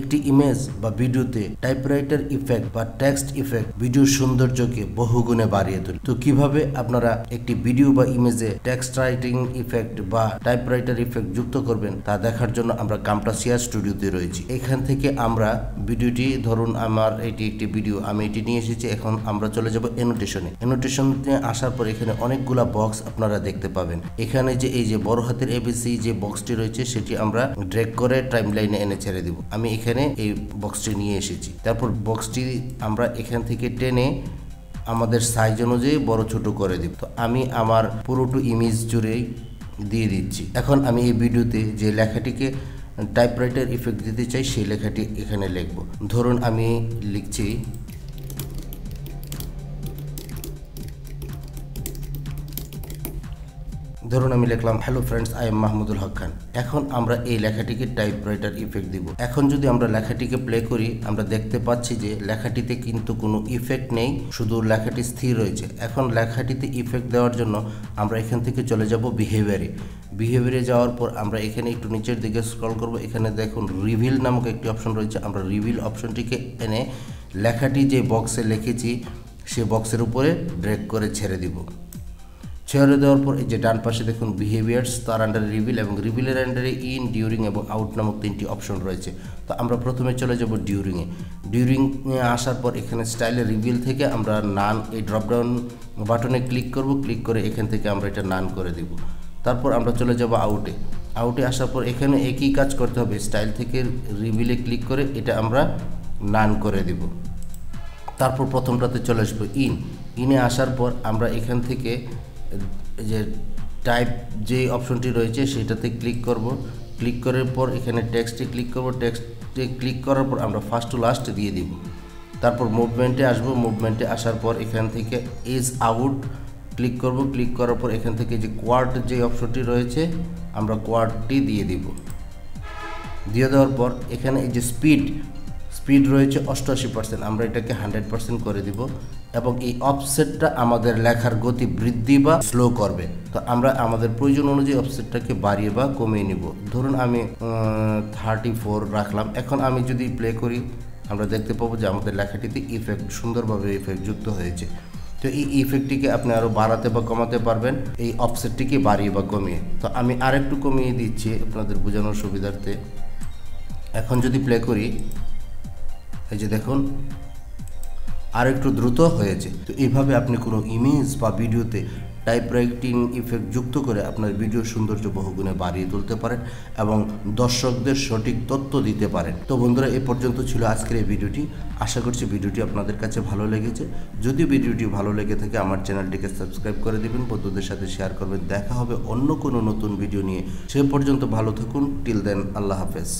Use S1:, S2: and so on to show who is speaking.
S1: একটি ইমেজ বা ভিডিওতে টাইপরাইটার ইফেক্ট বা টেক্সট ইফেক্ট ভিডিওর সৌন্দর্যকে বহুগুণে বাড়িয়ে তোলে। তো কিভাবে আপনারা একটি ভিডিও বা ইমেজে টেক্সট রাইটিং ইফেক্ট বা টাইপরাইটার ইফেক্ট যুক্ত করবেন তা দেখার জন্য আমরা কামটাসিয়া স্টুডিওতে রয়েছি। এখান থেকে আমরা ভিডিওটি ধরুন আমার এটি একটি ভিডিও, আমি এটি নিয়ে এসেছি। এখন আমরা চলে যাব এনোটেশনে। এনোটেশনে আসার পর এখানে অনেকগুলা বক্স আপনারা দেখতে পাবেন। এখানে যে এই যে বড় হাতের এবিসি যে বক্সটি রয়েছে সেটি আমরা ড্র্যাগ করে টাইমলাইনে এনে ছেড়ে দিব। আমি এখানে এই বক্সটি নিয়ে এসেছি। তারপর বক্সটি আমরা এখান থেকে টেনে আমাদের সাইজ অনুযায়ী বড় ছোট করে দিব। তো আমি আমার পুরোটো ইমেজ জুড়েই দিয়ে দিচ্ছি। এখন আমি এই ভিডিওতে যে লেখাটিকে টাইপরাইটার ইফেক্ট দিতে চাই সেই লেখাটি এখানে লিখব। ধরুন আমি লিখছি লিখলাম hello friends, I am Mahmudul Haque Khan. এখন আমরা এই লেখাটিকে টাইপরাইটার ইফেক্ট দিব। এখন যদি আমরা লেখাটিকে প্লে করি আমরা দেখতে পাচ্ছি যে লেখাটিতে কিন্তু কোনো ইফেক্ট নেই, শুধু লেখাটি স্থির রয়েছে। এখন লেখাটিতে ইফেক্ট দেওয়ার জন্য আমরা এখান থেকে চলে যাব বিহেভিয়ারে যাওয়ার পর আমরা এখানে একটু নিচের দিকে স্ক্রল করব। এখানে দেখুন রিভিল নামক একটি অপশন রয়েছে। আমরা রিভিল অপশনটিকে এনে লেখাটি যে বক্সে লিখেছি সে বক্সের উপরে ড্র্যাগ করে ছেড়ে দিব। ছেড়ে দেওয়ার পর এই যে ডান পাশে দেখুন বিহেভিয়ার্স, তার আন্ডারে রিভিল এবং রিভিলের আন্ডারে ইন, ডিউরিং এবং আউট নামক তিনটি অপশন রয়েছে। তো আমরা প্রথমে চলে যাব ডিউরিংয়ে আসার পর এখানে স্টাইলে রিভিল থেকে আমরা নান এই ড্রপডাউন বাটনে ক্লিক করব। ক্লিক করে এখান থেকে আমরা এটা নান করে দিব। তারপর আমরা চলে যাব আউটে আসার পর এখানে একই কাজ করতে হবে। স্টাইল থেকে রিভিলে ক্লিক করে এটা আমরা নান করে দিব। তারপর প্রথমটাতে চলে আসবো ইনে আসার পর আমরা এখান থেকে যে টাইপ যে অপশনটি রয়েছে সেটাতে ক্লিক করব। ক্লিক করার পর এখানে টেক্সটে ক্লিক করব। টেক্সটে ক্লিক করার পর আমরা ফার্স্ট টু লাস্ট দিয়ে দিব। তারপর মুভমেন্টে আসব। মুভমেন্টে আসার পর এখান থেকে এজ আউট ক্লিক করব। ক্লিক করার পর এখান থেকে যে কোয়াড যে অপশনটি রয়েছে আমরা কোয়াডটি দিয়ে দিব। দিয়ে দেওয়ার পর এখানে এই যে স্পিড রয়েছে 88%, আমরা এটাকে 100% করে দিব এবং এই অফসেটটা আমাদের লেখার গতি বৃদ্ধি বা স্লো করবে। তো আমরা আমাদের প্রয়োজন অনুযায়ী অফসেটটাকে বাড়িয়ে বা কমিয়ে নিব। ধরুন আমি 34 রাখলাম। এখন আমি যদি প্লে করি আমরা দেখতে পাবো যে আমাদের লেখাটিতে সুন্দরভাবে ইফেক্ট যুক্ত হয়েছে। তো এই ইফেক্টটিকে আপনি আরও বাড়াতে বা কমাতে পারবেন এই অফসেটটিকে বাড়িয়ে বা কমিয়ে। তো আমি আরেকটু কমিয়ে দিচ্ছি আপনাদের বোঝানোর সুবিধার্থে। এখন যদি প্লে করি এই যে দেখুন আর একটু দ্রুত হয়েছে। তো এইভাবে আপনি কোনো ইমেজ বা ভিডিওতে টাইপরাইটিং ইফেক্ট যুক্ত করে আপনার ভিডিওর সৌন্দর্য বহুগুণে বাড়িয়ে তুলতে পারেন এবং দর্শকদের সঠিক তথ্য দিতে পারেন। তো বন্ধুরা, এ পর্যন্ত ছিল আজকের এই ভিডিওটি। আশা করছি ভিডিওটি আপনাদের কাছে ভালো লেগেছে। যদি ভিডিওটি ভালো লেগে থাকে আমার চ্যানেলটিকে সাবস্ক্রাইব করে দেবেন, বন্ধুদের সাথে শেয়ার করবেন। দেখা হবে অন্য কোনো নতুন ভিডিও নিয়ে। সে পর্যন্ত ভালো থাকুন। টিল দেন, আল্লাহ হাফেজ।